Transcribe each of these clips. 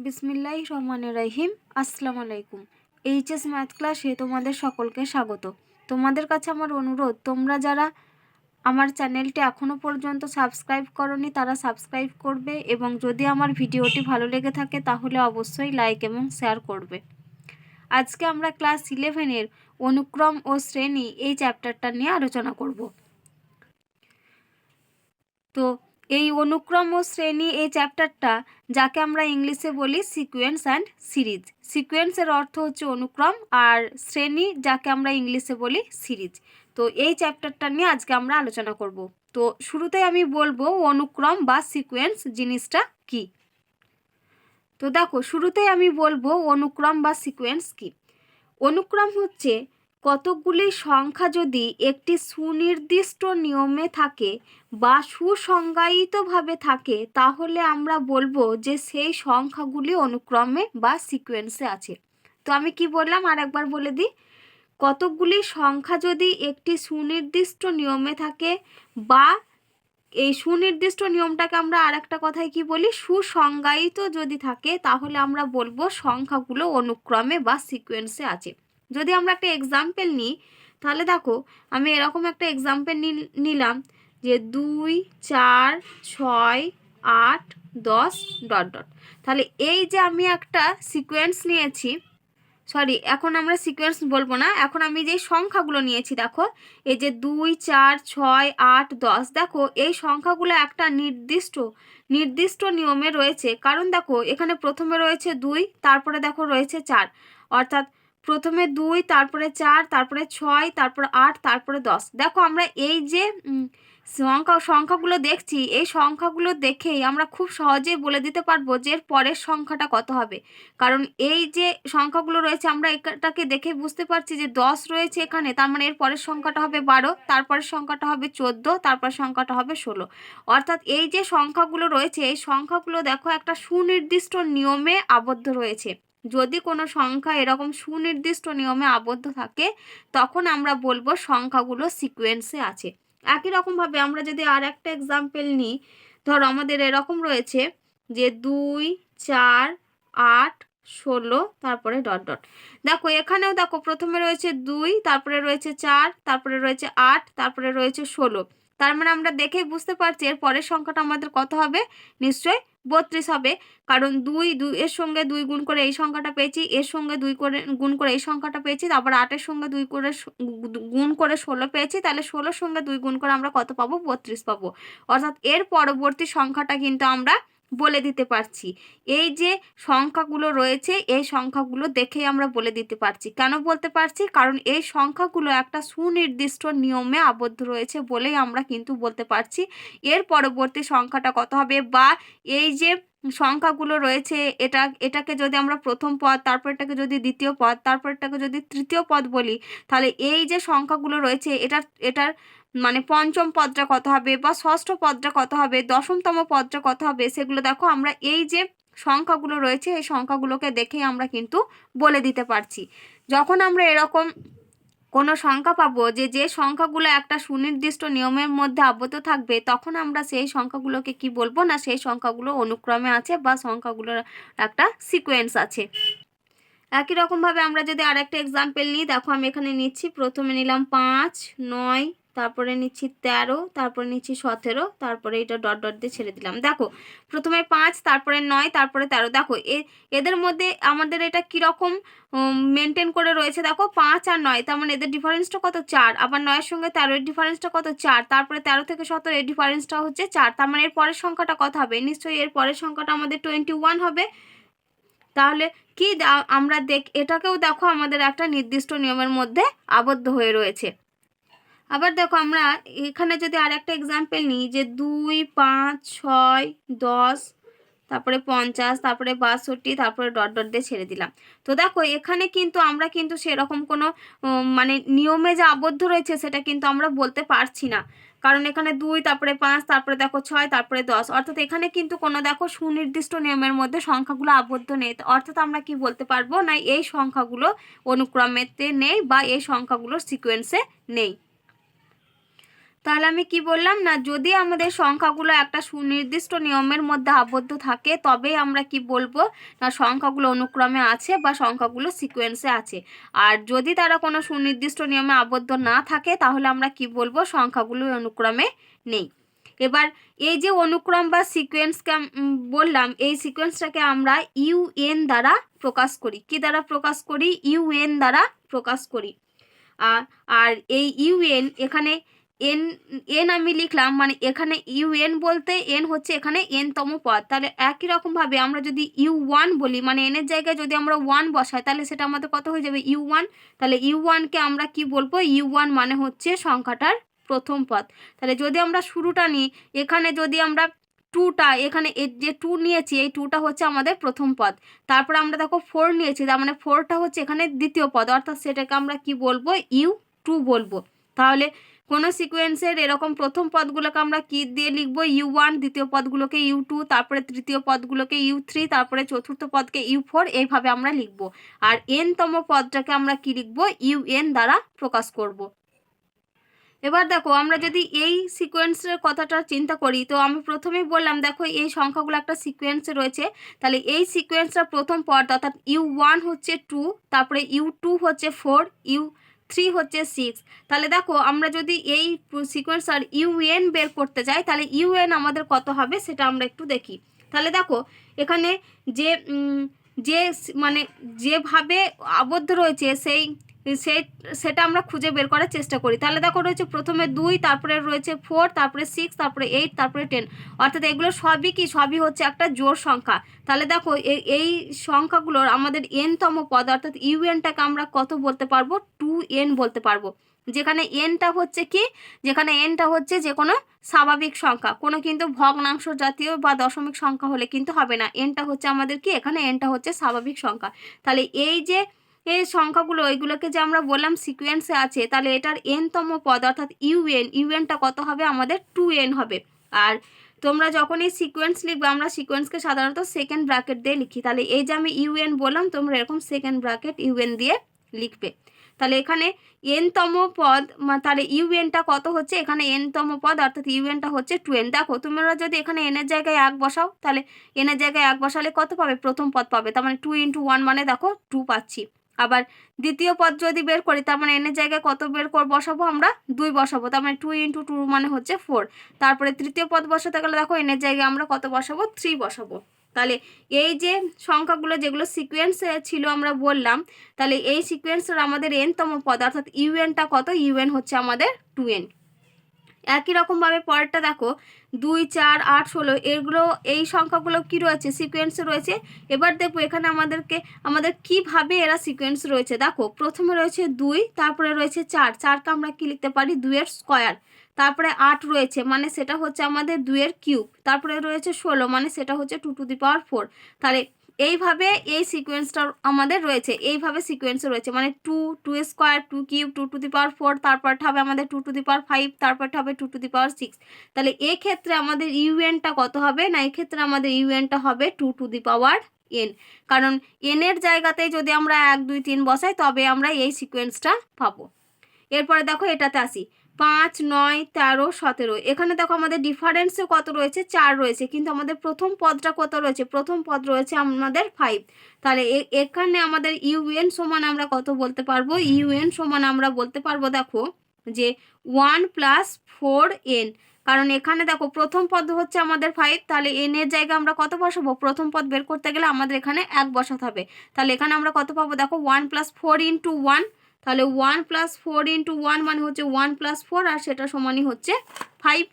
বিসমিল্লাহির রহমানির রহিম। আসসালামু আলাইকুম। এইচএস ম্যাথ ক্লাসে তোমাদের সকলকে স্বাগত। তোমাদের কাছে আমার অনুরোধ, তোমরা যারা আমার চ্যানেলটি এখনও পর্যন্ত সাবস্ক্রাইব করনি তারা সাবস্ক্রাইব করবে, এবং যদি আমার ভিডিওটি ভালো লেগে থাকে তাহলে অবশ্যই লাইক এবং শেয়ার করবে। আজকে আমরা ক্লাস 11-এর অনুক্রম ও শ্রেণী এই চ্যাপ্টারটা নিয়ে আলোচনা করব। তো এই অনুক্রম ও শ্রেণী এই চ্যাপ্টারটা, যাকে আমরা ইংলিশে বলি সিকোয়েন্স অ্যান্ড সিরিজ। সিকোয়েন্সের অর্থ হচ্ছে অনুক্রম, আর শ্রেণী যাকে আমরা ইংলিশে বলি সিরিজ। তো এই চ্যাপ্টারটা নিয়ে আজকে আমরা আলোচনা করব। তো শুরুতেই আমি বলবো অনুক্রম বা সিকোয়েন্স জিনিসটা কি। তো দেখো, শুরুতেই আমি বলবো অনুক্রম বা সিকোয়েন্স কি। অনুক্রম হচ্ছে কতকগুলি সংখ্যা যদি একটি সুনির্দিষ্ট নিয়মে থাকে বা সুসংজ্ঞায়িতভাবে থাকে, তাহলে আমরা বলবো যে সেই সংখ্যাগুলি অনুক্রমে বা সিকোয়েন্সে আছে। তো আমি কি বললাম আর একবার বলে দিই। কতকগুলি সংখ্যা যদি একটি সুনির্দিষ্ট নিয়মে থাকে, বা এই সুনির্দিষ্ট নিয়মটাকে আমরা আর একটা কথায় কি বলি, সুসংজ্ঞায়িত যদি থাকে, তাহলে আমরা বলবো সংখ্যাগুলো অনুক্রমে বা সিকোয়েন্সে আছে। যদি আমরা একটা এক্সাম্পল নিই, তাহলে দেখো আমি এরকম একটা এক্সাম্পল নিলাম যে 2, 4, 6, 8, 10 ডট ডট। তাহলে এই যে আমি একটা সিকোয়েন্স নিয়েছি, সরি, এখন আমরা সিকোয়েন্স বলবো না, এখন আমি যে সংখ্যাগুলো নিয়েছি দেখো, এই যে 2, 4, 6, 8, 10, দেখো এই সংখ্যাগুলো একটা নির্দিষ্ট নিয়মে রয়েছে। কারণ দেখো এখানে প্রথমে রয়েছে 2, তারপরে দেখো রয়েছে 4, অর্থাৎ প্রথমে 2, তারপরে 4, তারপরে 6, তারপরে 8, তারপরে 10। দেখো আমরা এই যে সংখ্যাগুলো দেখছি, এই সংখ্যাগুলো দেখেই আমরা খুব সহজেই বলে দিতে পারবো যে এর পরের সংখ্যাটা কত হবে। কারণ এই যে সংখ্যাগুলো রয়েছে, আমরা এটাকে দেখে বুঝতে পারছি যে 10 রয়েছে এখানে, তার মানে এর পরের সংখ্যাটা হবে 12, তারপরের সংখ্যাটা হবে 14, তারপর সংখ্যাটা হবে 16। অর্থাৎ এই যে সংখ্যাগুলো রয়েছে, এই সংখ্যাগুলো দেখো একটা সুনির্দিষ্ট নিয়মে আবদ্ধ রয়েছে। যদি কোনো সংখ্যা এরকম সুনির্দিষ্ট নিয়মে আবদ্ধ থাকে, তখন আমরা বলবো সংখ্যাগুলো সিকোয়েন্সে আছে। একই রকমভাবে আমরা যদি আর একটা এক্সাম্পল নিই, ধর আমাদের এরকম রয়েছে যে 2, 4, 8, 16, তারপরে ডট ডট। দেখো এখানেও দেখো প্রথমে রয়েছে 2, তারপরে রয়েছে 4, তারপরে রয়েছে 8, তারপরে রয়েছে 16। তার মানে আমরা দেখেই বুঝতে পারছি এর পরের সংখ্যাটা আমাদের কত হবে, নিশ্চয়ই 32 হবে। কারণ 2 এর সঙ্গে 2 গুণ করে এই সংখ্যাটা পেয়েছি, এর সঙ্গে 2 করে গুণ করে এই সংখ্যাটা পেয়েছি, তারপর 8-এর সঙ্গে 2 করে গুণ করে 16 পেয়েছি। তাহলে 16-র সঙ্গে 2 গুণ করে আমরা কত পাবো, 32 পাবো। অর্থাৎ এর পরবর্তী সংখ্যাটা কিন্তু আমরা বলে দিতে পারছি। এই যে সংখ্যাগুলো রয়েছে, এই সংখ্যাগুলো দেখেই আমরা বলে দিতে পারছি। কেন বলতে পারছি? কারণ এই সংখ্যাগুলো একটা সুনির্দিষ্ট নিয়মে আবদ্ধ রয়েছে বলেই আমরা কিন্তু বলতে পারছি এর পরবর্তী সংখ্যাটা কত হবে। বা এই যে সংখ্যাগুলো রয়েছে, এটাকে যদি আমরা প্রথম পদ, তারপর এটাকে যদি দ্বিতীয় পদ, তারপর এটাকে যদি তৃতীয় পদ বলি, তাহলে এই যে সংখ্যাগুলো রয়েছে এটার মানে পঞ্চম পদটা কত হবে, বা ষষ্ঠ পদটা কত হবে, দশমতম পদটা কত হবে, সেগুলো দেখো আমরা এই যে সংখ্যাগুলো রয়েছে এই সংখ্যাগুলোকে দেখেই আমরা কিন্তু বলে দিতে পারছি। যখন আমরা এরকম কোনো সংখ্যা পাবো যে সংখ্যাগুলো একটা সুনির্দিষ্ট নিয়মের মধ্যে আবদ্ধ থাকবে, তখন আমরা সেই সংখ্যাগুলোকে কি বলবো না, সেই সংখ্যাগুলো অনুক্রমে আছে বা সংখ্যাগুলোর একটা সিকোয়েন্স আছে। একই রকমভাবে আমরা যদি আরেকটা এক্সাম্পল নিই, দেখো আমি এখানে নিচ্ছি, প্রথমে নিলাম 5, 9, তারপরে নিচ্ছি 13, তারপরে নিচ্ছি 17, তারপরে এটা ডট ডট দিয়ে ছেড়ে দিলাম। দেখো প্রথমে 5, তারপরে 9, তারপরে 13। দেখো এদের মধ্যে আমাদের এটা কীরকম মেনটেন করে রয়েছে, দেখো 5 আর 9, তার মানে এদের ডিফারেন্সটা কত, 4। আবার 9-এর সঙ্গে 13 এর ডিফারেন্সটা কত, 4। তারপরে 13 থেকে 17 এর ডিফারেন্সটা হচ্ছে 4। তার মানে এর পরের সংখ্যাটা কত হবে, নিশ্চয়ই এর পরের সংখ্যাটা আমাদের 21 হবে। তাহলে কি আমরা এটাকেও দেখো আমাদের একটা নির্দিষ্ট নিয়মের মধ্যে আবদ্ধ হয়ে রয়েছে। আবার দেখো আমরা এখানে যদি আর একটা এক্সাম্পল নিই যে 2, 5, 6, 10, তারপরে 50, তারপরে 62, তারপরে ডট ডট দিয়ে ছেড়ে দিলাম। তো দেখো এখানে কিন্তু আমরা কিন্তু সেরকম কোনো মানে নিয়মে যে আবদ্ধ রয়েছে সেটা কিন্তু আমরা বলতে পারছি না। কারণ এখানে 2, তারপরে 5, তারপরে দেখো 6, তারপরে 10, অর্থাৎ এখানে কিন্তু কোনো দেখো সুনির্দিষ্ট নিয়মের মধ্যে সংখ্যাগুলো আবদ্ধ নেই। অর্থাৎ আমরা কি বলতে পারবো না, এই সংখ্যাগুলো অনুক্রমেতে নেই বা এই সংখ্যাগুলো সিকোয়েন্সে নেই। তাহলে আমি কি বললাম না, যদি আমাদের সংখ্যাগুলো একটা সুনির্দিষ্ট নিয়মের মধ্যে আবদ্ধ থাকে তবেই আমরা কি বলবো না সংখ্যাগুলো অনুক্রমে আছে বা সংখ্যাগুলো সিকোয়েন্সে আছে। আর যদি তারা কোনো সুনির্দিষ্ট নিয়মে আবদ্ধ না থাকে তাহলে আমরা কি বলবো সংখ্যাগুলো অনুক্রমে নেই। এবার এই যে অনুক্রম বা সিকোয়েন্সকে বললাম, এই সিকোয়েন্সটাকে আমরা ইউএন দ্বারা প্রকাশ করি। কি দ্বারা প্রকাশ করি? ইউএন দ্বারা প্রকাশ করি। আর এই ইউএন এখানে এন এন আমি লিখলাম, মানে এখানে ইউএন বলতে এন হচ্ছে এখানে এনতম পদ। তাহলে একই রকমভাবে আমরা যদি ইউ1 বলি, মানে এনের জায়গায় যদি আমরা 1 বসাই তাহলে সেটা আমাদের কত হয়ে যাবে? ইউ1। তাহলে ইউ1কে আমরা কি বলবো? ইউ1 মানে হচ্ছে সংখ্যাটার প্রথম পদ। তাহলে যদি আমরা শুরুটা নিই, এখানে যদি আমরা টুটা, এখানে যে টু নিয়েছি এই টুটা হচ্ছে আমাদের প্রথম পদ। তারপরে আমরা দেখো 4 নিয়েছি, তার মানে 4টা হচ্ছে এখানে দ্বিতীয় পদ, অর্থাৎ সেটাকে আমরা কি বলবো? ইউ2 বলবো। তাহলে কোনো সিকোয়েন্সের এরকম প্রথম পদগুলোকে আমরা কি দিয়ে লিখবো? ইউ1, দ্বিতীয় পদগুলোকে ইউ2, তারপরে তৃতীয় পদগুলোকে ইউ3, তারপরে চতুর্থ পদকে ইউ4, এইভাবে আমরা লিখবো। আর এনতম পদটাকে আমরা কি লিখবো? ইউএন দ্বারা প্রকাশ করব। এবার দেখো আমরা যদি এই সিকোয়েন্সের কথাটা চিন্তা করি, তো আমি প্রথমেই বললাম দেখো এই সংখ্যাগুলো একটা সিকোয়েন্সে রয়েছে। তাহলে এই সিকোয়েন্সটার প্রথম পদ অর্থাৎ ইউ1 হচ্ছে 2, তারপরে ইউ2 হচ্ছে 4, ইউ3 হচ্ছে 6। তাহলে দেখো আমরা যদি এই সিকোয়েন্স আর ইউএন বের করতে যাই তাহলে ইউএন আমাদের কত হবে সেটা আমরা একটু দেখি। তাহলে দেখো এখানে যে যে মানে যেভাবে আবদ্ধ রয়েছে সেটা আমরা খুঁজে বের করার চেষ্টা করি। তাহলে দেখো রয়েছে প্রথমে 2, তারপরে রয়েছে 4, তারপরে 6, তারপরে 8, তারপরে 10, অর্থাৎ এগুলো সবই হচ্ছে একটা জোড় সংখ্যা। তাহলে দেখো এই সংখ্যাগুলোর আমাদের এনতম পদ অর্থাৎ ইউএনটাকে আমরা কত বলতে পারবো? 2n বলতে পারবো। যেখানে এনটা হচ্ছে কি, যেখানে এনটা হচ্ছে যে কোনো স্বাভাবিক সংখ্যা, কোনো কিন্তু ভগ্নাংশ জাতীয় বা দশমিক সংখ্যা হলে কিন্তু হবে না। এনটা হচ্ছে আমাদের কি, এখানে এনটা হচ্ছে স্বাভাবিক সংখ্যা। তাহলে এই যে এই সংখ্যাগুলো এইগুলোকে যে আমরা বললাম সিকোয়েন্সে আছে, তাহলে এটার এনতম পদ অর্থাৎ ইউএনটা কত হবে? আমাদের 2n হবে। আর তোমরা যখন এই সিকোয়েন্স লিখবে, আমরা সিকোয়েন্সকে সাধারণত সেকেন্ড ব্র্যাকেট দিয়ে লিখি। তাহলে এই যে আমি ইউএন বললাম, তোমরা এরকম সেকেন্ড ব্র্যাকেট ইউএন দিয়ে লিখবে। তাহলে এখানে এনতম পদ, তাহলে ইউএনটা কত হচ্ছে? এখানে এনতম পদ অর্থাৎ ইউএনটা হচ্ছে 2n। দেখো তোমরা যদি এখানে এনের জায়গায় 1 বসাও, তাহলে এনের জায়গায় 1 বসালে কত পাবে? প্রথম পদ পাবে। তার মানে 2 × 1 মানে দেখো 2 পাচ্ছি। আবার দ্বিতীয় পদ যদি বের করি, তার মানে এনের জায়গায় কত বসাবো? আমরা 2 বসাবো। তার মানে 2 × 2 মানে হচ্ছে 4। তারপরে তৃতীয় পদ বসাতে গেলে দেখো এনের জায়গায় আমরা কত বসাবো? 3 বসাবো। তাহলে এই যে সংখ্যাগুলো যেগুলো সিকোয়েন্সে ছিল আমরা বললাম, তাহলে এই সিকোয়েন্সের আমাদের এনতম পদ অর্থাৎ ইউএনটা কত? ইউএন হচ্ছে আমাদের 2n। একই রকমভাবে পরেরটা দেখো 2, 4, 8, 16, এগুলো এই সংখ্যাগুলো কি রয়েছে? সিকোয়েন্সে রয়েছে। এবার দেখবো এখানে আমাদের কিভাবে এরা সিকোয়েন্স রয়েছে। দেখো প্রথমে রয়েছে 2, তারপরে রয়েছে 4কে আমরা কি লিখতে পারি? 2 এর স্কোয়ার। তারপরে 8 রয়েছে, মানে সেটা হচ্ছে আমাদের 2 এর কিউব। তারপরে রয়েছে 16, মানে সেটা হচ্ছে 2^4। তাহলে এইভাবে এই সিকোয়েন্সটা আমাদের রয়েছে, এইভাবে সিকোয়েন্সে রয়েছে, মানে 2 স্কোয়ার, 2 কিউব, 2^4, তারপরটা হবে আমাদের 2^5, তারপরটা হবে 2^6। তাহলে এক্ষেত্রে আমাদের ইউএনটা কত হবে? না এক্ষেত্রে আমাদের ইউএনটা হবে 2n, কারণ এনের জায়গাতে যদি আমরা 1, 2, 3 বসাই তবে আমরা এই সিকোয়েন্সটা পাবো। এরপরে দেখো এটাতে আসি, 5, 9, 13, 17। এখানে দেখো আমাদের ডিফারেন্সে কত রয়েছে? 4 রয়েছে, কিন্তু আমাদের প্রথম পদটা কত রয়েছে? প্রথম পদ রয়েছে আমাদের 5। তাহলে এখানে আমাদের ইউএন সমান আমরা কত বলতে পারবো? ইউএন সমান আমরা বলতে পারবো দেখো যে 1 + 4n, কারণ এখানে দেখো প্রথম পদ হচ্ছে আমাদের 5, তাহলে n এর জায়গায় আমরা কত বসাবো? প্রথম পদ বের করতে গেলে আমাদের এখানে 1 বসাতে হবে। তাহলে এখানে আমরা কত পাবো? দেখো 1 + 4 × 1, তাহলে 1 + 4 × 1 মানে হচ্ছে 1 + 4, আর সেটা সমানই হচ্ছে 5।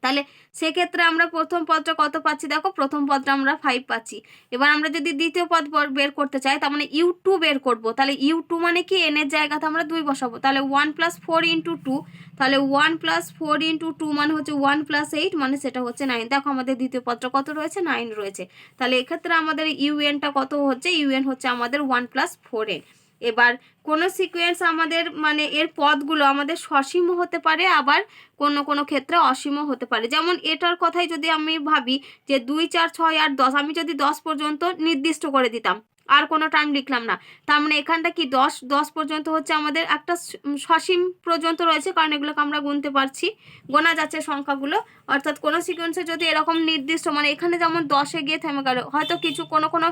তাহলে সেক্ষেত্রে আমরা প্রথম পদটা কত পাচ্ছি? দেখো প্রথম পদটা আমরা 5 পাচ্ছি। এবার আমরা যদি দ্বিতীয় পদ বের করতে চাই, তার মানে ইউ2 বের করব। তাহলে ইউ2 মানে কি? এনের জায়গাতে আমরা 2 বসাবো। তাহলে 1 + 4 × 2, তাহলে 1 + 4 × 2 মানে হচ্ছে 1 + 8, মানে সেটা হচ্ছে 9। দেখো আমাদের দ্বিতীয় পদটা কত রয়েছে? 9 রয়েছে। তাহলে এক্ষেত্রে আমাদের ইউএনটা কত হচ্ছে? ইউএন হচ্ছে আমাদের 1 + 4n। এবার কোনো সিকোয়েন্স আমাদের মানে এর পদগুলো আমাদের সসীমও হতে পারে, আবার কোনো কোনো ক্ষেত্রে অসীমও হতে পারে। যেমন এটার কথাই যদি আমি ভাবি যে 2, 4, 6, 8, 10, আমি যদি 10 পর্যন্ত নির্দিষ্ট করে দিতাম, আর কোনো টার্ম লিখলাম না, তার মানে এখানটা কি 10 পর্যন্ত হচ্ছে আমাদের একটা সসীম পর্যন্ত রয়েছে, কারণ এগুলোকে আমরা গুনতে পারছি, গোনা যাচ্ছে সংখ্যাগুলো। অর্থাৎ কোনো সিকোয়েন্সে যদি এরকম নির্দিষ্ট মানে এখানে যেমন 10-এ গিয়ে থেমে গেল, হয়তো কিছু কোনো কোনো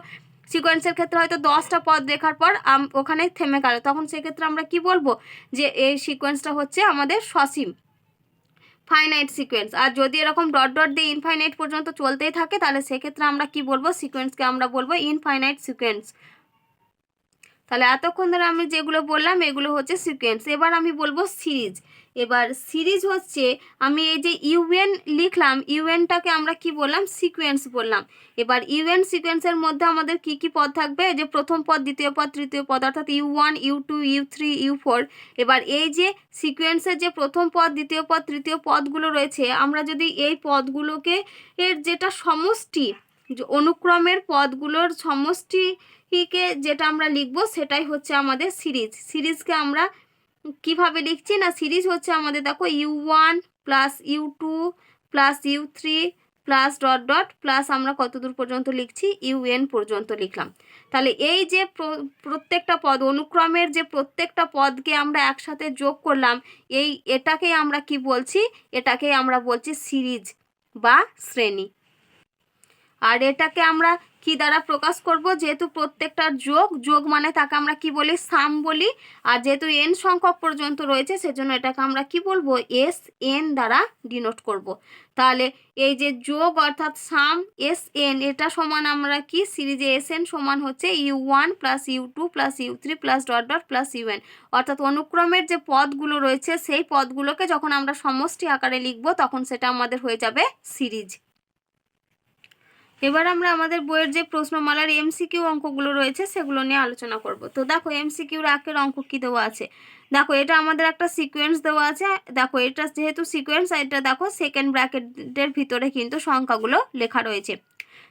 সিকোয়েন্সের ক্ষেত্রে হয়তো 10টা পদ লেখার পর ওখানে থেমে গেল, তখন সেক্ষেত্রে আমরা কি বলবো যে এই সিকোয়েন্সটা হচ্ছে আমাদের সসীম, ফাইনাইট সিকোয়েন্স। আর যদি এরকম ডট ডট দিয়ে ইনফাইনাইট পর্যন্ত চলতেই থাকে, তাহলে সেক্ষেত্রে আমরা কি বলবো, সিকোয়েন্সকে আমরা বলবো ইনফাইনাইট সিকোয়েন্স। তাহলে এতক্ষণ ধরে আমি যেগুলো বললাম এগুলো হচ্ছে সিকোয়েন্স। এবার আমি বলবো সিরিজ। এবার সিরিজ হচ্ছে, আমি এই যে ইউএন লিখলাম, ইউএনটাকে আমরা কি বললাম, সিকোয়েন্স বললাম। এবার ইউএন সিকোয়েন্সের মধ্যে আমাদের কি কি পদ থাকবে, যে প্রথম পদ, দ্বিতীয় পদ, তৃতীয় পদ, অর্থাৎ U1, U2, U3, U4। এবার এই যে সিকোয়েন্সের যে প্রথম পদ, দ্বিতীয় পদ, তৃতীয় পদগুলো রয়েছে, আমরা যদি এই পদগুলোকে এর যেটা সমষ্টি, অনুক্রমের পদগুলোর সমষ্টিকে যেটা আমরা লিখবো সেটাই হচ্ছে আমাদের সিরিজ। সিরিজকে আমরা কিভাবে লিখছি না, সিরিজ হচ্ছে আমাদের দেখো U1 plus U2 plus U3 plus dot dot plus আমরা কত দূর পর্যন্ত লিখছি, UN পর্যন্ত লিখলাম। তাহলে এই যে প্রত্যেকটা পদ, অনুক্রমের যে প্রত্যেকটা পদকে আমরা একসাথে যোগ করলাম, এটাকেই আমরা কি বলছি, এটাকেই আমরা বলছি সিরিজ বা শ্রেণী। আর এটাকে আমরা কি দ্বারা প্রকাশ করব, যেহেতু প্রত্যেকটার যোগ মানে তাকে আমরা কি বলি, সাম বলি। আর যেহেতু n সংখ্যক পর্যন্ত রয়েছে সেজন্য এটাকে আমরা কি বলবো, SN দ্বারা ডিনোট করব। তাহলে এই যে যোগ অর্থাৎ সাম SN, এটা সমান আমরা কি, সিরিজে SN সমান হচ্ছে U1 plus U2 plus U3 plus dot dot plus UN। অর্থাৎ অনুক্রমের যে পদগুলো রয়েছে সেই পদগুলোকে যখন আমরা সমষ্টি আকারে লিখব তখন সেটা আমাদের হয়ে যাবে সিরিজ। এবার আমরা আমাদের বইয়ের যে প্রশ্নমালার MCQ অঙ্কগুলো রয়েছে সেগুলো নিয়ে আলোচনা করব। তো দেখো MCQর আগের অঙ্ক কি দেওয়া আছে, দেখো এটা আমাদের একটা সিকোয়েন্স দেওয়া আছে। দেখো এটা যেহেতু সিকোয়েন্স, এটা দেখো সেকেন্ড ব্র্যাকেটের ভিতরে কিন্তু সংখ্যাগুলো লেখা রয়েছে।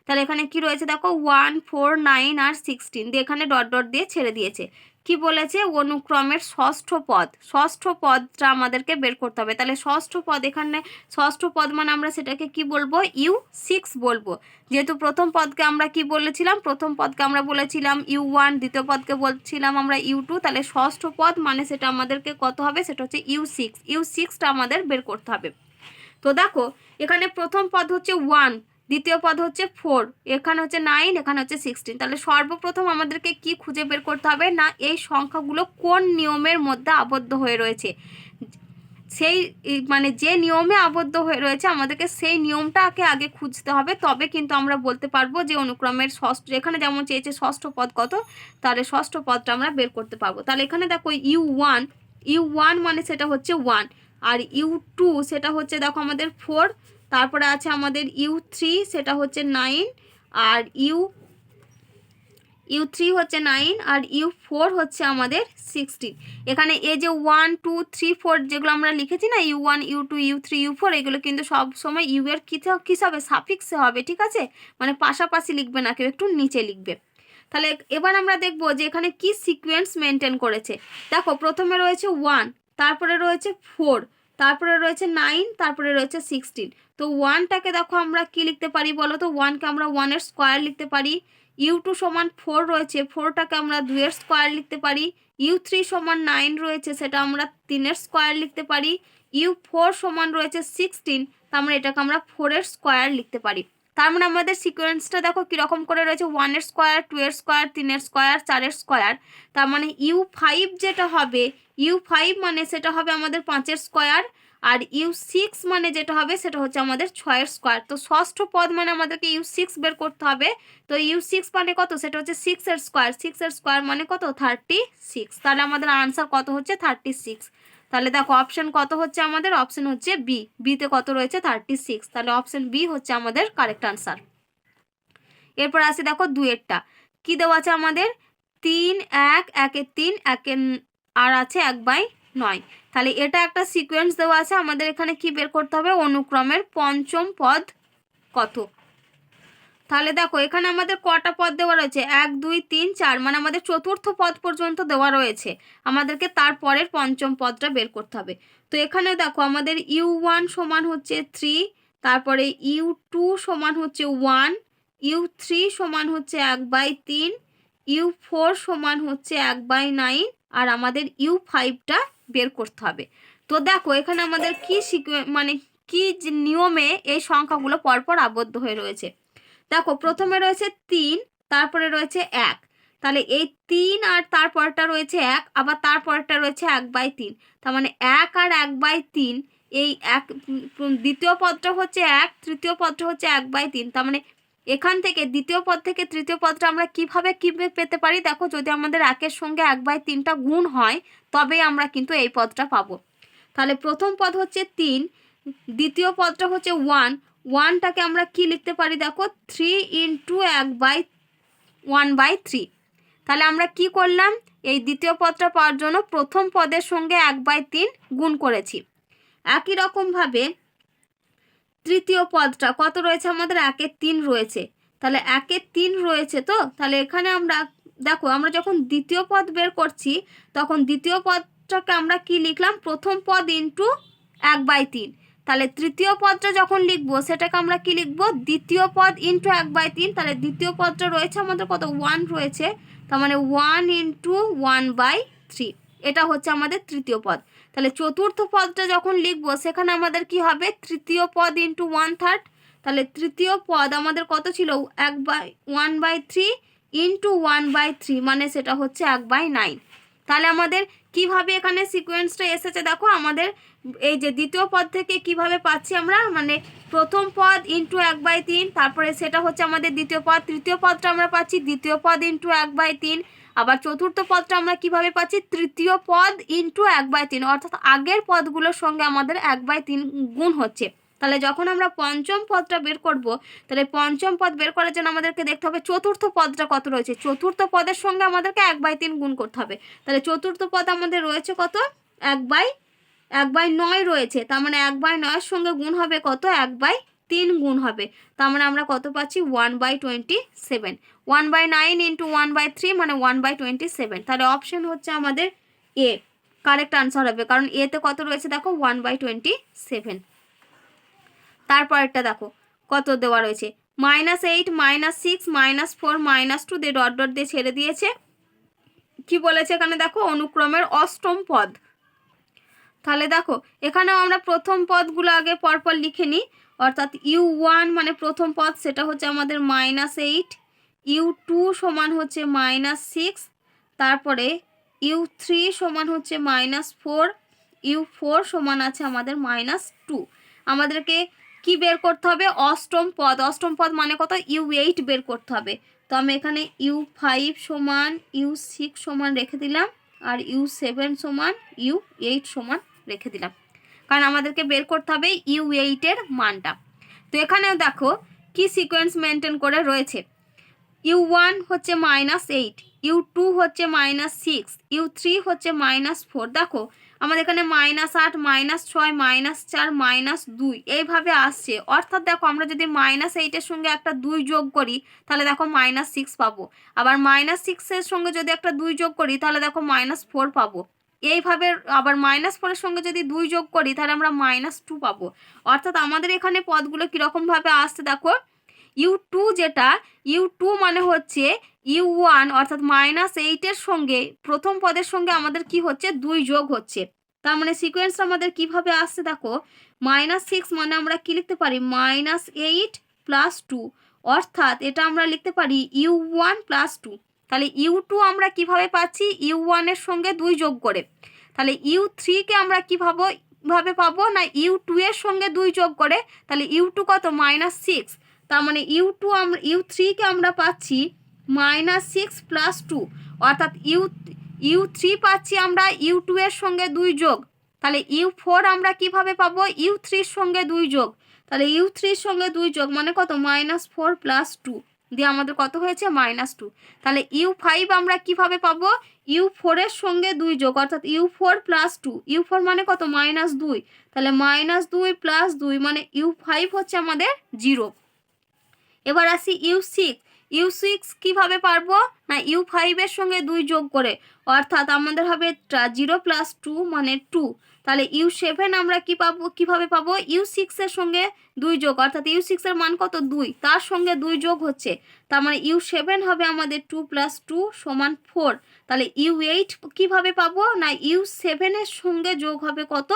তাহলে এখানে কি রয়েছে দেখো 1, 4, 9 আর 16 দিয়ে এখানে ডট ডট দিয়ে ছেড়ে দিয়েছে। কি বলেছে, অনুক্রমের ষষ্ঠ পদটা আমাদেরকে বের করতে হবে। তাহলে ষষ্ঠ পদ, এখানে ষষ্ঠ পদ মানে আমরা সেটাকে কি বলবো, U6 বলবো। যেহেতু প্রথম পদকে আমরা কি বলেছিলাম, প্রথম পদকে আমরা বলেছিলাম U1, দ্বিতীয় পদকে বলছিলাম আমরা U2, তাহলে ষষ্ঠ পদ মানে সেটা আমাদেরকে কত হবে, সেটা হচ্ছে U6টা আমাদের বের করতে হবে। তো দেখো এখানে প্রথম পদ হচ্ছে 1, দ্বিতীয় পদ হচ্ছে 4, এখানে হচ্ছে 9, এখানে হচ্ছে 16। তাহলে সর্বপ্রথম আমাদেরকে কি খুঁজে বের করতে হবে না, এই সংখ্যাগুলো কোন নিয়মের মধ্যে আবদ্ধ হয়ে রয়েছে, সেই মানে যে নিয়মে আবদ্ধ হয়ে রয়েছে আমাদেরকে সেই নিয়মটাকে আগে খুঁজতে হবে, তবে কিন্তু আমরা বলতে পারবো যে অনুক্রমের ষষ্ঠ, এখানে যেমন চেয়েছে ষষ্ঠ পদ কত, তাহলে ষষ্ঠ পদটা আমরা বের করতে পারবো। তাহলে এখানে দেখো U1 মানে সেটা হচ্ছে 1, আর U2 সেটা হচ্ছে দেখো আমাদের 4, তারপরে আছে আমাদের U3 সেটা হচ্ছে 9, আর U3 হচ্ছে 9, আর U4 হচ্ছে আমাদের 16। এখানে এই যে 1, 2, 3, 4 যেগুলো আমরা লিখেছি না, U1, U2, U3, U4, এগুলো কিন্তু সব সময় U এর কী হবে, সাফিক্সে হবে, ঠিক আছে, মানে পাশাপাশি লিখবে না কেউ, একটু নিচে লিখবে। তাহলে এবার আমরা দেখব যে এখানে কি সিকোয়েন্স মেনটেন করেছে। দেখো প্রথমে রয়েছে 1, তারপরে রয়েছে 4, তারপরে রয়েছে 9, তারপরে রয়েছে 16। তো 1টাকে দেখো আমরা কি লিখতে পারি বলো তো, 1কে আমরা 1-এর স্কোয়ার লিখতে পারি। U2 সমান 4 রয়েছে, 4টাকে আমরা 2-এর স্কোয়ার লিখতে পারি। U3 সমান 9 রয়েছে, সেটা আমরা 3-এর স্কোয়ার লিখতে পারি। U4 সমান রয়েছে 16, তার মানে এটাকে আমরা 4-এর স্কোয়ার লিখতে পারি। তার মানে আমাদের সিকোয়েন্সটা দেখো কীরকম করে রয়েছে, 1-এর স্কোয়ার, 2-এর স্কোয়ার, 3-এর স্কোয়ার, 4-এর স্কোয়ার। তার মানে U5 যেটা হবে, U5 মানে সেটা হবে আমাদের 5-এর স্কোয়ার, আর U6 মানে যেটা হবে সেটা হচ্ছে আমাদের 6-এর স্কোয়ার। তো ষষ্ঠ পদ মানে আমাদেরকে U6 বের করতে হবে। তো U6 মানে কত, সেটা হচ্ছে 6-এর স্কোয়ার, 6-এর স্কোয়ার মানে কত, 36। তাহলে আমাদের আনসার কত হচ্ছে, 36। তাহলে দেখো অপশন কত হচ্ছে আমাদের, অপশন হচ্ছে বিতে কত রয়েছে, 36। তাহলে অপশন বি হচ্ছে আমাদের কারেক্ট আনসার। এরপর আসি দেখো 2-এরটা কি দেওয়া আছে আমাদের, 3, 1, 1-এর 3, 1-এর আর আছে 1/9। তাহলে এটা একটা সিকোয়েন্স দেওয়া আছে, আমাদের এখানে কি বের করতে হবে, অনুক্রমের পঞ্চম পদ কত। তাহলে দেখো এখানে আমাদের কটা পদ দেওয়া রয়েছে, 1 2 3 4, মানে আমাদের চতুর্থ পদ পর্যন্ত দেওয়া রয়েছে। আমাদেরকে তারপরের পঞ্চম পদটা বের করতে হবে। তো এখানে দেখো আমাদের u1 সমান হচ্ছে 3, তারপরে u2 সমান হচ্ছে 1, u3 সমান হচ্ছে 1/3, u4 সমান হচ্ছে 1/9, আর আমাদের u5টা বের করতে হবে। তো দেখো এখানে আমাদের কি মানে কি নিয়মে এই সংখ্যাগুলো পরপর আবদ্ধ হয়ে রয়েছে। দেখো প্রথমে রয়েছে 3, তারপরে রয়েছে 1, তাহলে এই 3 আর তারপরটা রয়েছে 1, আবার তারপরটা রয়েছে 1/3, তার মানে 1 আর 1/3, এই এক দ্বিতীয় পদটা হচ্ছে 1, তৃতীয় পদটা হচ্ছে 1/3, তার মানে এখান থেকে দ্বিতীয় পদ থেকে তৃতীয় পদটা আমরা কিভাবে পেতে পারি, দেখো যদি আমাদের 1-এর সঙ্গে 1/3টা গুণ হয় তবেই আমরা কিন্তু এই পদটা পাবো। তাহলে প্রথম পদ হচ্ছে 3, দ্বিতীয় পদটা হচ্ছে 1, 1টাকে আমরা কি লিখতে পারি, দেখো 3 × 1/3। তাহলে আমরা কি করলাম, এই দ্বিতীয় পদটা পাওয়ার জন্য প্রথম পদের সঙ্গে 1/3 গুণ করেছি। একই রকমভাবে তৃতীয় পদটা কত রয়েছে, আমাদের 1-এর 3 রয়েছে, তাহলে 1-এর 3 রয়েছে। তো তাহলে এখানে আমরা দেখো আমরা যখন দ্বিতীয় পদ বের করছি তখন দ্বিতীয় পদটাকে আমরা কি লিখলাম, প্রথম পদ ইন্টু 1/3, তাহলে তৃতীয় পদটা যখন লিখবো সেটাকে আমরা কি লিখবো, দ্বিতীয় পদ ইন্টু 1/3, তাহলে দ্বিতীয় পদটা রয়েছে আমাদের কত, 1 রয়েছে, তার মানে 1 × 1/3, এটা হচ্ছে আমাদের তৃতীয় পদ। তাহলে চতুর্থ পদটা যখন লিখবো সেখানে আমাদের কি হবে, তৃতীয় পদ ইন্টু 1/3, তাহলে তৃতীয় পদ আমাদের কত ছিল, 1/3 ইন্টু 1/3, মানে সেটা হচ্ছে 1/9। তাহলে আমাদের কিভাবে এখানে সিকোয়েন্সটা এসেছে, দেখো আমাদের এই যে দ্বিতীয় পদ থেকে কিভাবে পাচ্ছি আমরা, মানে প্রথম পদ ইন্টু 1/3, তারপরে সেটা হচ্ছে আমাদের দ্বিতীয় পদ, তৃতীয় পদটা আমরা পাচ্ছি দ্বিতীয় পদ ইন্টু 1/3, আবার চতুর্থ পদটা আমরা কিভাবে পাচ্ছি, তৃতীয় পদ ইন্টু 1/3, অর্থাৎ আগের পদগুলোর সঙ্গে আমাদের 1/3 গুণ হচ্ছে। তাহলে যখন আমরা পঞ্চম পদটা বের করব, তাহলে পঞ্চম পদ বের করার জন্য আমাদেরকে দেখতে হবে চতুর্থ পদটা কত রয়েছে, চতুর্থ পদের সঙ্গে আমাদেরকে 1/3 গুণ করতে হবে। তাহলে চতুর্থ পদ আমাদের রয়েছে কত, 1/9 রয়েছে, তার মানে 1/9 সঙ্গে গুণ হবে কত, 1/3 গুণ হবে, তার মানে আমরা কত পাচ্ছি, 1/27, 1/9 × 1/3 মানে 1/27। তাহলে অপশন হচ্ছে আমাদের এ কারেক্ট আনসার হবে, কারণ এতে কত রয়েছে দেখো, 1/27। তারপরেরটা দেখো কত দেওয়া রয়েছে, -8 -6 -4 -2 দিয়ে ডট ডট দিয়ে ছেড়ে দিয়েছে। কি বলেছে এখানে দেখো, অনুক্রমের অষ্টম পদ। তাহলে দেখো এখানেও আমরা প্রথম পদগুলো আগে পরপর লিখে নিই, অর্থাৎ u1 মানে প্রথম পদ, সেটা হচ্ছে আমাদের -8, u2 সমান হচ্ছে -6, তারপরে u3 সমান হচ্ছে -4, u4 সমান আছে আমাদের -2। আমাদেরকে কি বের করতে হবে, অষ্টম পদ, অষ্টম পদ মানে কত, u8 বের করতে হবে। তো আমি এখানে u5 সমান u6 সমান রেখে দিলাম, আর u7 সমান u8 সমান রেখে দিলাম, কারণ আমাদেরকে বের করতে হবে u8-এর মানটা। তো এখানেও দেখো কি সিকোয়েন্স মেনটেন করে রয়েছে, u1 হচ্ছে -8, u2 হচ্ছে -6, u3 হচ্ছে -4। দেখো আমাদের এখানে -8 -6 -4 -2 এইভাবে আসছে, অর্থাৎ দেখো আমরা যদি -8-এর সঙ্গে একটা 2 যোগ করি তাহলে দেখো -6 পাবো, আবার -6-এর সঙ্গে যদি একটা 2 যোগ করি তাহলে দেখো -4 পাবো, এইভাবে আবার -4-এর সঙ্গে যদি 2 যোগ করি তাহলে আমরা -2 পাবো। অর্থাৎ আমাদের এখানে পদগুলো কীরকমভাবে আসছে দেখো, u2 যেটা, u2 মানে হচ্ছে u1, অর্থাৎ -8-এর সঙ্গে প্রথম পদের সঙ্গে আমাদের কি হচ্ছে, 2 যোগ হচ্ছে, তার মানে সিকোয়েন্সটা আমাদের কিভাবে আসছে দেখো, -6 মানে আমরা কি লিখতে পারি, -8 + 2, অর্থাৎ এটা আমরা লিখতে পারি u1 + 2। তাহলে u2 আমরা কিভাবে পাচ্ছি, u1-এর সঙ্গে 2 যোগ করে। তাহলে u3-কে আমরা কিভাবে পাবো না, u2-এর সঙ্গে 2 যোগ করে, তাহলে u2 কত, -6, তার মানে u3-কে আমরা পাচ্ছি -6 + 2, অর্থাৎ u3 পাচ্ছি আমরা u2-এর সঙ্গে 2 যোগ, তাহলে u4 আমরা কিভাবে পাবো, u3-র সঙ্গে 2 যোগ, তাহলে u3-র সঙ্গে 2 যোগ মানে কত, -4 + 2 দিয়ে আমাদের কত হয়েছে, -2। তাহলে u5 আমরা কিভাবে পাবো, u4-এর সঙ্গে 2 যোগ, অর্থাৎ u4 + 2, u4 মানে কত, -2, তাহলে -2 + 2 মানে u5 হচ্ছে আমাদের 0। এবার আসি U6। U6 কীভাবে পারবো না U5 এর সঙ্গে 2 যোগ করে, অর্থাৎ আমাদের হবে 0 + 2 মানে 2। তাহলে U7 আমরা কীভাবে পাবো U6 এর সঙ্গে 2 যোগ, অর্থাৎ U6 এর মান কত 2, তার সঙ্গে 2 যোগ হচ্ছে, তার মানে U7 হবে আমাদের 2 + 2 = 4। তাহলে U8 কীভাবে পাবো না U7 এর সঙ্গে যোগ হবে কত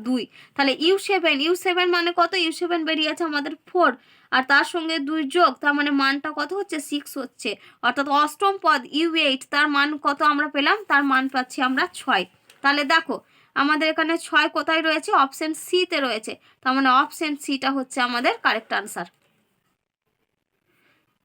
2। তাহলে U7 মানে কত, U7 বেরিয়েছে আমাদের 4, আর তার সঙ্গে 2 যোগ, তার মানে মানটা কত হচ্ছে 6 হচ্ছে, অর্থাৎ অষ্টম পদ U8 তার মান কত আমরা পেলাম, তার মান পাচ্ছি আমরা 6। তাহলে দেখো আমাদের এখানে 6 কোথায় রয়েছে, অপশন সিতে রয়েছে, তার মানে অপশন সিটা হচ্ছে আমাদের কারেক্ট আনসার।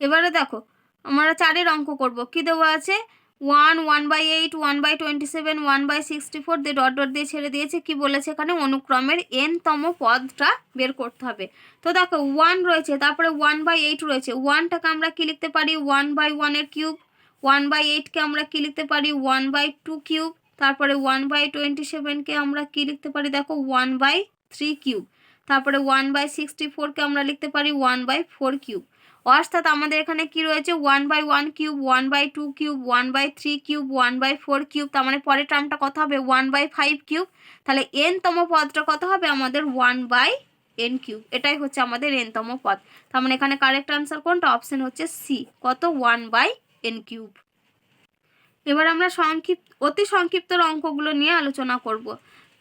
এবারে দেখো আমরা 4-এর অঙ্ক করব। কি দেওয়া আছে 1, 1/8, 1/27, 1/64 দিয়ে ডট ডট দিয়ে ছেড়ে দিয়েছে। কি বলেছে এখানে অনুক্রমের n-তম পদটা বের করতে হবে। তো দেখো 1 রয়েছে, তারপরে 1/8 রয়েছে, 1টাকে আমরা কি লিখতে পারি 1/1 এর কিউব, 1/8কে আমরা কি লিখতে পারি 1/2 কিউব, তারপরে 1/27কে আমরা কি লিখতে পারি দেখো 1/3 কিউব, তারপরে 1/64কে আমরা লিখতে পারি 1/4 কিউব। অর্থাৎ আমাদের এখানে কি রয়েছে 1/1 কিউব, 1/2 কিউব, 1/3 কিউব, 1/4 কিউব, তার মানে পরের টার্মটা কত হবে 1/5 কিউব। তাহলে n-তম পদটা কত হবে আমাদের 1/n কিউব। এটাই হচ্ছে আমাদের n-তম পদ। তার মানে এখানে কারেক্ট আনসার কোনটা, অপশন হচ্ছে সি, কত 1/n কিউব। এবার আমরা অতি সংক্ষিপ্তর অঙ্কগুলো নিয়ে আলোচনা করব।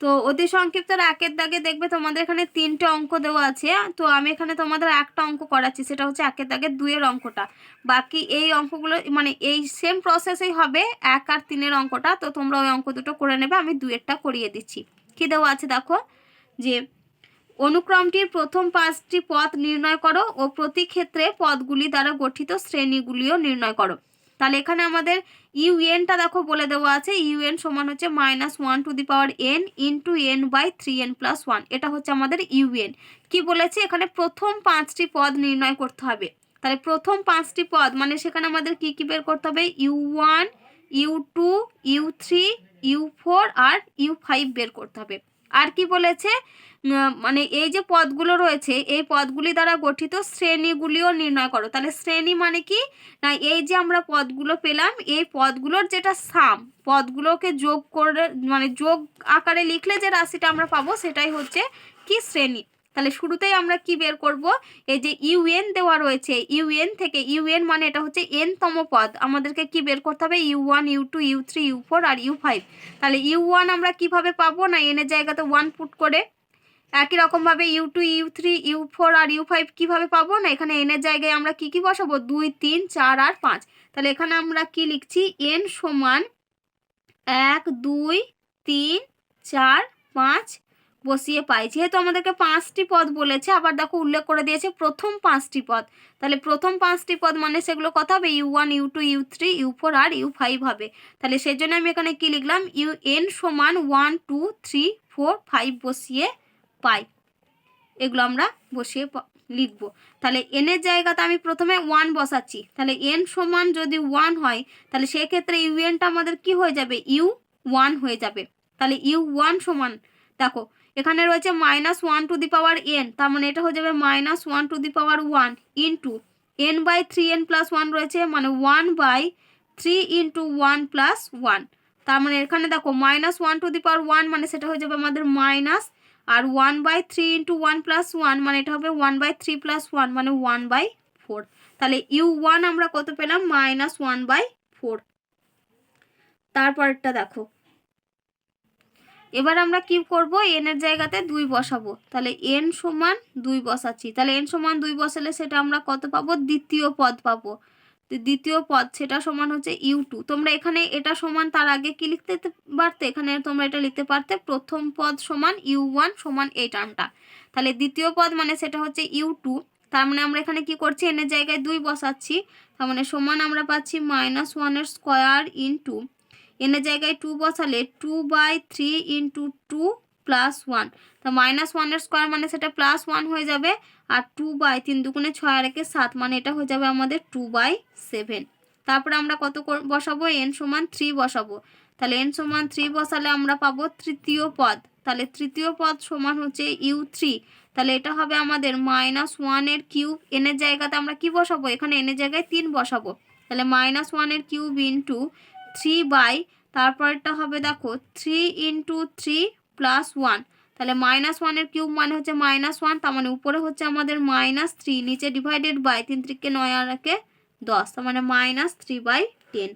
তো অতি সংক্ষিপ্তর 1-এর দাগে দেখবে তোমাদের এখানে 3টে অঙ্ক দেওয়া আছে। তো আমি এখানে তোমাদের একটা অঙ্ক করাচ্ছি, সেটা হচ্ছে 1-এর দাগে 2-এর অঙ্কটা। বাকি এই অঙ্কগুলো মানে এই সেম প্রসেসেই হবে 1 আর 3-এর অঙ্কটা। তো তোমরা ওই অঙ্ক দুটো করে নেবে, আমি 2-এরটা করিয়ে দিচ্ছি। কি দেওয়া আছে দেখো যে অনুক্রমটির প্রথম 5টি পদ নির্ণয় করো ও প্রতি ক্ষেত্রে পদগুলি দ্বারা গঠিত শ্রেণীগুলিও নির্ণয় করো। তাহলে এখানে আমাদের UN-টা দেখো বলে দেওয়া আছে, UN সমান হচ্ছে -1n ইন্টু n/3n + 1। এটা হচ্ছে আমাদের UN। কি বলেছে এখানে প্রথম 5টি পদ নির্ণয় করতে হবে। তাহলে প্রথম 5টি পদ মানে সেখানে আমাদের কি কি বের করতে হবে U1, U2, U3, U4 আর U5 বের করতে হবে। আর কি বলেছে মানে এই যে পদগুলো রয়েছে এই পদগুলি দ্বারা গঠিত শ্রেণীগুলিও নির্ণয় করো। তাহলে শ্রেণী মানে কি না এই যে আমরা পদগুলো পেলাম এই পদগুলোর যেটা সাম, পদগুলোকে যোগ করে মানে যোগ আকারে লিখলে যে রাশিটা আমরা পাবো সেটাই হচ্ছে কি শ্রেণী। তাহলে শুরুতেই আমরা কি বের করব, এই যে UN দেওয়া রয়েছে, UN থেকে UN মানে এটা হচ্ছে n-তম পদ, আমাদেরকে কি বের করতে হবে U1, U2, U3, U4 আর U5। তাহলে U1 আমরা কিভাবে পাবো না n এর জায়গাতে 1 পুট করে, একই রকমভাবে U2, U3, U4 আর U5 কিভাবে পাবো না এখানে n এর জায়গায় আমরা কি কি বসাবো 2, 3, 4 আর 5। তাহলে এখানে আমরা কি লিখছি n সমান 1, 2, 3, 4, 5 বসিয়ে পাই। যেহেতু আমাদেরকে 5টি পদ বলেছে, আবার দেখো উল্লেখ করে দিয়েছে প্রথম 5টি পদ, তাহলে প্রথম 5টি পদ মানে সেগুলো কত হবে U1, U2, U3, U4 আর U5 হবে। তাহলে সেই জন্য আমি এখানে কি লিখলাম n সমান 1, 2, 3, 4, 5 বসিয়ে পাই। এগুলো আমরা বসিয়ে লিখবো। তাহলে n এর জায়গাতে আমি প্রথমে 1 বসাচ্ছি, তাহলে n সমান যদি 1 হয় তাহলে সেক্ষেত্রে UN-টা আমাদের কি হয়ে যাবে U1 হয়ে যাবে। তাহলে U1 সমান দেখো এখানে রয়েছে -1n, তার মানে এটা হয়ে যাবে -1 ইন্টু n/3n + 1 রয়েছে মানে 1/3 ইন্টু 1 + 1। তার মানে এখানে দেখো -1 মানে সেটা হয়ে যাবে আমাদের মাইনাস, আর 1/3 ইন্টু 1 + 1 মানে এটা হবে 1/3 + 1 মানে 1/4। তাহলে U1 আমরা কত পেলাম -1/4। তারপরটা দেখো এবার আমরা কি করব n এর জায়গাতে 2 বসাবো। তাহলে n সমান 2 বসাচ্ছি, তাহলে n সমান 2 বসালে সেটা আমরা কত পাবো দ্বিতীয় পদ পাবো। দ্বিতীয় পদ সেটা সমান হচ্ছে U2। তোমরা এখানে এটা সমান তার আগে কি লিখতে পারতে, এখানে তোমরা এটা লিখতে পারতে প্রথম পদ সমান U1 সমান এই টার্মটা। তাহলে দ্বিতীয় পদ মানে সেটা হচ্ছে U2, তার মানে আমরা এখানে কি করছি n এর জায়গায় 2 বসাচ্ছি, তার মানে সমান আমরা পাচ্ছি -1 এর স্কোয়ার ইন্টু n এর জায়গায় 2 বসালে 2/3 ইন্টু 2 + 1। তা -1 এর স্কোয়ার মানে সেটা +1 হয়ে যাবে, আর 2/3 দুগুণে 6 আর একে 7 মানে এটা হয়ে যাবে আমাদের 2/7। তারপরে আমরা কত বসাবো n সমান 3 বসাবো। তাহলে n সমান 3 বসালে আমরা পাবো তৃতীয় পদ। তাহলে তৃতীয় পদ সমান হচ্ছে U3। তাহলে এটা হবে আমাদের -1 কিউব, এনের জায়গাতে আমরা কি বসাবো, এখানে এনের জায়গায় 3 বসাবো। তাহলে -1 কিউব ইন্টু 3 বাই, তারপরটা হবে দেখো 3 ইন্টু 3 প্লাস 1। তাহলে -1 কিউব মানে হচ্ছে -1, তার মানে উপরে হচ্ছে আমাদের -3, নিচে ডিভাইডেড বাই 3 3 9 আর 10, তার মানে -3/10।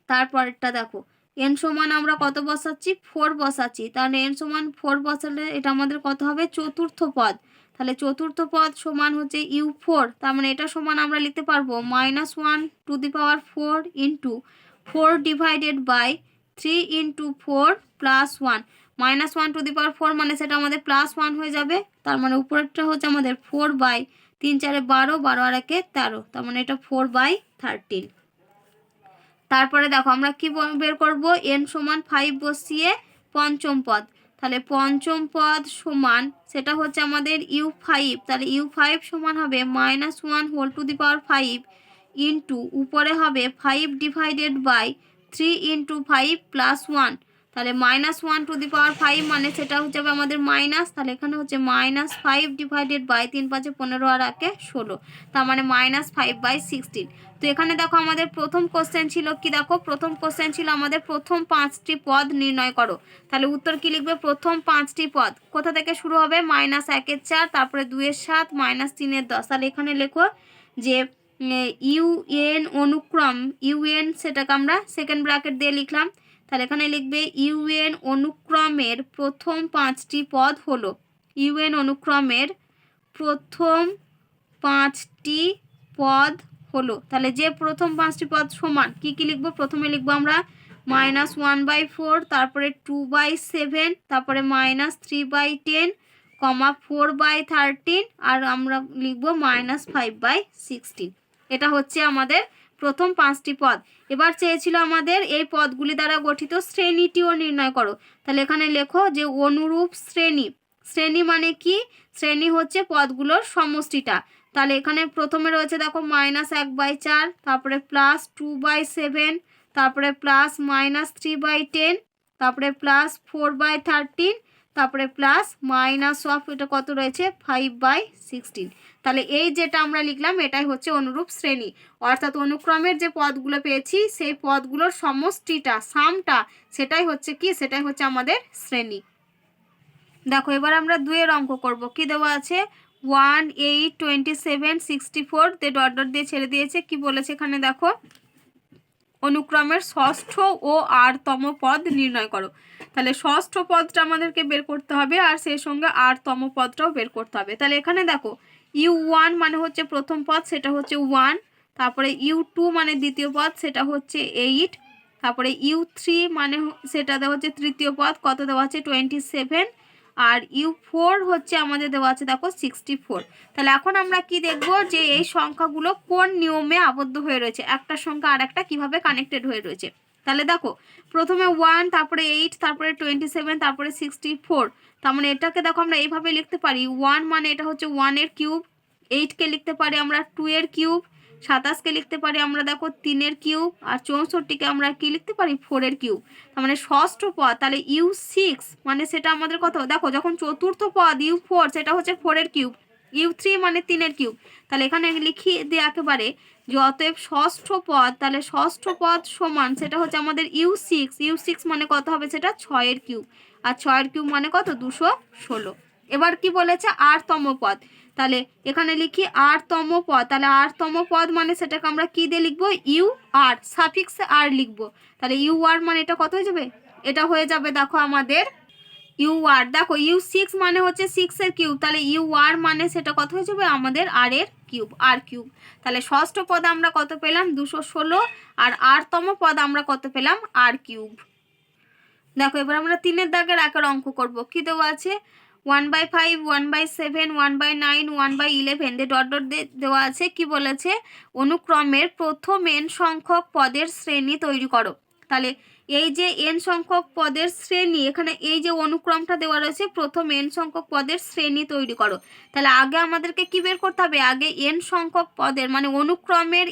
তারপরটা দেখো n সমান আমরা কত বসাচ্ছি, 4 বসাচ্ছি। তাহলে n সমান 4 বসালে এটা আমাদের কত হবে, চতুর্থ পদ। তাহলে চতুর্থ পদ সমান হচ্ছে u4, তার মানে এটা সমান আমরা লিখতে পারবো -1⁴ into 4 divided by 3 into 4 plus 1। -1⁴ মানে সেটা আমাদের +1 হয়ে যাবে, তার মানে উপরেরটা হচ্ছে আমাদের 4/3 4 12, 12 আর 1 13, তার মানে এটা 4/13। তারপরে দেখো আমরা কি বের করব, n সমান 5 বসিয়ে পঞ্চম পদ। তাহলে পঞ্চম পদ সমান সেটা হচ্ছে আমাদের u5, তাহলে u5 সমান হবে -1⁵ ইন্টু উপরে হবে 5 ডিভাইডেড বাই 3 ইন্টু 5 প্লাস 1। তাহলে -1⁵ মানে সেটা হচ্ছে আমাদের মাইনাস, তাহলে এখানে হচ্ছে -5 ডিভাইডেড বাই 3 5 15 আর 1 16, তার মানে -5/16। তো এখানে দেখো আমাদের প্রথম কোশ্চেন ছিল কি, দেখো প্রথম কোশ্চেন ছিল আমাদের প্রথম 5টি পদ নির্ণয় করো। তাহলে উত্তর কি লিখবে, প্রথম 5টি পদ কোথা থেকে শুরু হবে, -1 4, তারপরে 2 7, -3 10। তাহলে এখানে লেখো যে UN অনুক্রম, UN সেটাকে আমরা সেকেন্ড ব্র্যাকেট দিয়ে লিখলাম। তাহলে এখানে লিখবে UN অনুক্রমের প্রথম 5টি পদ হলো, UN অনুক্রমের প্রথম 5টি পদ হলো। তাহলে যে প্রথম 5টি পদ সমান কি কি লিখবো, প্রথমে লিখবো আমরা -1/4, তারপরে 2/7, তারপরে -3/10, 4/13, আর আমরা লিখবো -5/16। এটা হচ্ছে আমাদের প্রথম 5টি পদ। এবার চেয়েছিল আমাদের এই পদগুলি দ্বারা গঠিত শ্রেণীটিও নির্ণয় করো। তাহলে এখানে লেখো যে অনুরূপ শ্রেণী, শ্রেণী মানে কি, শ্রেণী হচ্ছে পদগুলোর সমষ্টিটা। তাহলে এখানে প্রথমে রয়েছে দেখো -1/4, তারপরে +2/7, তারপরে প্লাস -3/10, তারপরে +4/13, তারপরে প্লাস মাইনাস অফ এটা কত রয়েছে 5/16। তাহলে এই যেটা আমরা লিখলাম এটাই হচ্ছে অনুরূপ শ্রেণী, অর্থাৎ অনুক্রমের যে পদগুলো পেয়েছি সেই পদগুলোর সমষ্টিটা, সামটা, সেটাই হচ্ছে কি, সেটাই হচ্ছে আমাদের শ্রেণী। দেখো এবার আমরা 2 এর অঙ্ক করব। কি দেওয়া আছে, 1 8 27 64 তে ডট ডট দিয়ে ছেড়ে দিয়েছে। কি বলেছে এখানে দেখো, অনুক্রমের ষষ্ঠ ও 8তম পদ নির্ণয় করো। তাহলে ষষ্ঠ পদটা আমাদেরকে বের করতে হবে আর সেই সঙ্গে 8তম পদটাও বের করতে হবে। তাহলে এখানে দেখো u1 মানে হচ্ছে প্রথম পদ, সেটা হচ্ছে 1, তারপরে u2 মানে দ্বিতীয় পদ, সেটা হচ্ছে 8, তারপরে u3 মানে সেটা দেওয়া হচ্ছে তৃতীয় পদ, কত দেওয়া আছে 27, আর u4 হচ্ছে আমাদের দেওয়া আছে দেখো 64। তাহলে এখন আমরা কি দেখব যে এই সংখ্যাগুলো কোন নিয়মে আবদ্ধ হয়ে রয়েছে, একটা সংখ্যা আর একটা কীভাবে কানেক্টেড হয়ে রয়েছে। তাহলে দেখো প্রথমে 1, তারপরে 8, তারপরে 27, তারপরে 64, তার মানে এটাকে দেখো আমরা এইভাবে লিখতে পারি, 1 মানে এটা হচ্ছে 1 এর কিউব, 8কে লিখতে পারি আমরা 2 এর কিউব, 27কে লিখতে পারি আমরা দেখো 3 এর কিউব, আর 64কে আমরা কি লিখতে পারি 4 এর কিউব। তার মানে ষষ্ঠ পদ, তাহলে u6 মানে সেটা আমাদের কত, দেখো যখন চতুর্থ পদ u4 সেটা হচ্ছে 4 এর কিউব, u3 মানে 3 এর কিউব। তাহলে এখানে লিখিয়ে দিই একেবারে যে অতএব ষষ্ঠ পদ, তাহলে ষষ্ঠ পদ সমান সেটা হচ্ছে আমাদের u6 মানে কত হবে সেটা 6 এর কিউব, আর 6 এর কিউব মানে কত 216। এবার কি বলেছে 8তম পদ, তাহলে এখানে লিখি 8তম পদ, তাহলে 8তম পদ মানে সেটাকে আমরা কি দিয়ে লিখবো, u8 সাফিক্সে আর লিখবো। তাহলে u8 মানে এটা কত হয়ে যাবে, এটা হয়ে যাবে দেখো আমাদের u8, দেখো u6 মানে হচ্ছে 6 এর কিউব, তাহলে u8 মানে সেটা কত হয়ে যাবে আমাদের r এর কিউব, r কিউব। তাহলে ষষ্ঠ পদ আমরা কত পেলাম 216, আর 8তম পদ আমরা কত পেলাম r কিউব। দেখো এবার আমরা 3 দাগের একের অঙ্ক করব। কি দেওয়া আছে, 1/5, 1/7, 1/9, 1/11 দিয়ে ডট ডট দেওয়া আছে। কি বলেছে, অনুক্রমের প্রথম n সংখ্যক পদের শ্রেণী তৈরি করো। তাহলে এই যে n সংখ্যক পদের শ্রেণী, এখানে এই যে অনুক্রমটা দেওয়া রয়েছে প্রথম n সংখ্যক পদের শ্রেণী তৈরি করো। তাহলে আগে আমাদেরকে কি বের করতে হবে, আগে n সংখ্যক পদের মানে অনুক্রমের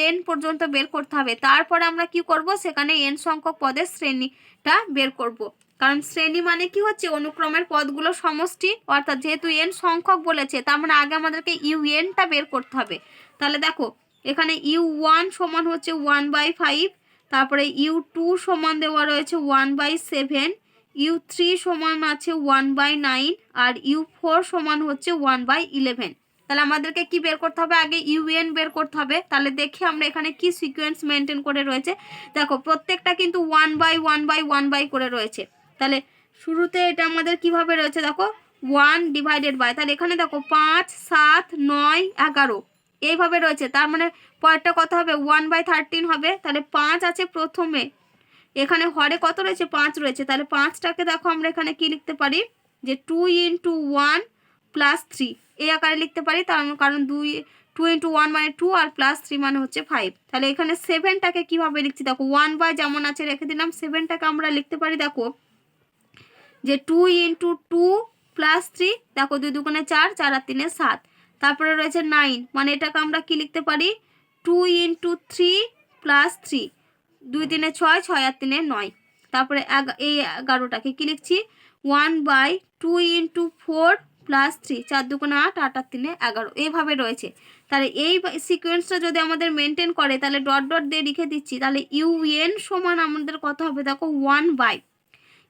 un পর্যন্ত বের করতে হবে, তারপরে আমরা কি করব সেখানে n সংখ্যক পদের শ্রেণীটা বের করব। কারণ শ্রেণী মানে কি হচ্ছে অনুক্রমের পদগুলো সমষ্টি, অর্থাৎ যেহেতু এন সংখ্যক বলেছে তার মানে আগে আমাদেরকে ইউএনটা বের করতে হবে। তাহলে দেখো এখানে U1 সমান হচ্ছে 1/5, তারপরে U2 সমান দেওয়া রয়েছে 1/7, U3 সমান আছে 1/9 আর U4 সমান হচ্ছে 1/11। তাহলে আমাদেরকে কি বের করতে হবে, আগে ইউএন বের করতে হবে। তাহলে দেখি আমরা এখানে কি সিকোয়েন্স মেনটেন করে রয়েছে। দেখো প্রত্যেকটা কিন্তু 1/1/1 করে রয়েছে। তাহলে শুরুতে এটা আমাদের কিভাবে রয়েছে দেখো 1/, তাহলে এখানে দেখো 5, 7, 9, 11 এইভাবে রয়েছে। তার মানে পরেরটা কত হবে 1/13 হবে। তাহলে 5 আছে প্রথমে, এখানে হরে কত রয়েছে 5 রয়েছে। তাহলে 5টাকে দেখো আমরা এখানে কি লিখতে পারি যে 2 × 1 + 3 এই আকারে লিখতে পারি। তার কারণ 2 × 1 মানে 2 আর +3 মানে হচ্ছে 5। তাহলে এখানে 7টাকে কিভাবে লিখছি দেখো 1/, যেমন আছে রেখে দিলাম। 7টাকে আমরা লিখতে পারি দেখো যে 2 × 2 + 3, দেখো 2 2 4, 4 আর 3 7। তারপরে রয়েছে 9, মানে এটাকে আমরা কি লিখতে পারি 2 × 3 + 3, 2 3 6, 6 আর 3 9। তারপরে এই 11টাকে কি লিখছি 1/2 × 4 + 3, 4 2 8, 8 আর 3 11 এইভাবে রয়েছে। তাহলে এই সিকোয়েন্সটা যদি আমাদের মেনটেন করে তাহলে ডট ডট দিয়ে লিখে দিচ্ছি। তাহলে ইউএন সমান আমাদের কত হবে দেখো 1/,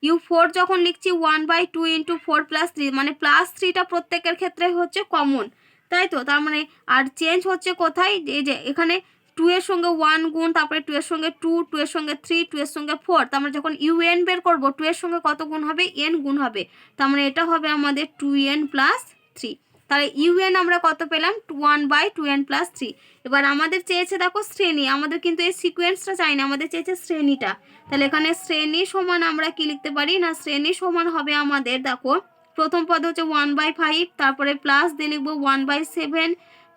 U4 যখন লিখছি 1/2 × 4 + 3, মানে +3টা প্রত্যেকের ক্ষেত্রে হচ্ছে কমন, তাই তো। তার মানে আর চেঞ্জ হচ্ছে কোথায়, এই যে এখানে 2 এর সঙ্গে 1 গুণ, তারপরে 2 এর সঙ্গে 2, 2 এর সঙ্গে 3, 2 এর সঙ্গে 4। তার মানে যখন UN বের করব 2 এর সঙ্গে কত গুণ হবে n গুণ হবে। তার মানে এটা হবে আমাদের 2n + 3। তাহলে UN আমরা কত পেলাম 1/2n + 3। এবার আমাদের চেয়েছে দেখো শ্রেণী, আমাদের কিন্তু এই সিকোয়েন্সটা চাই না, আমাদের চেয়েছে শ্রেণীটা। তাহলে এখানে শ্রেণী সমান আমরা কি লিখতে পারি না, শ্রেণী সমান হবে আমাদের দেখো প্রথম পদ হচ্ছে 1/5, তারপরে প্লাস দিয়ে লিখবো 1/7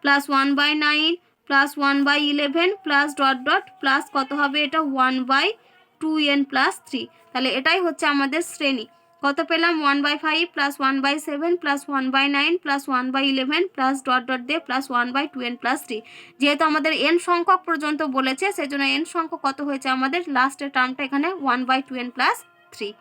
+ 1/9 + 1/11 প্লাস ডট ডট প্লাস কত হবে এটা 1/2n + 3। তাহলে এটাই হচ্ছে আমাদের শ্রেণী। কত পেলাম 1/5 + 1/7 + 1/9 + 1/11 প্লাস ডট ডট দিয়ে প্লাস 1/2n + 3। যেহেতু আমাদের n সংখ্যক পর্যন্ত বলেছে সেজন্য n সংখ্যক কত হয়েছে আমাদের লাস্টের টার্মটা এখানে 1/2n + 3।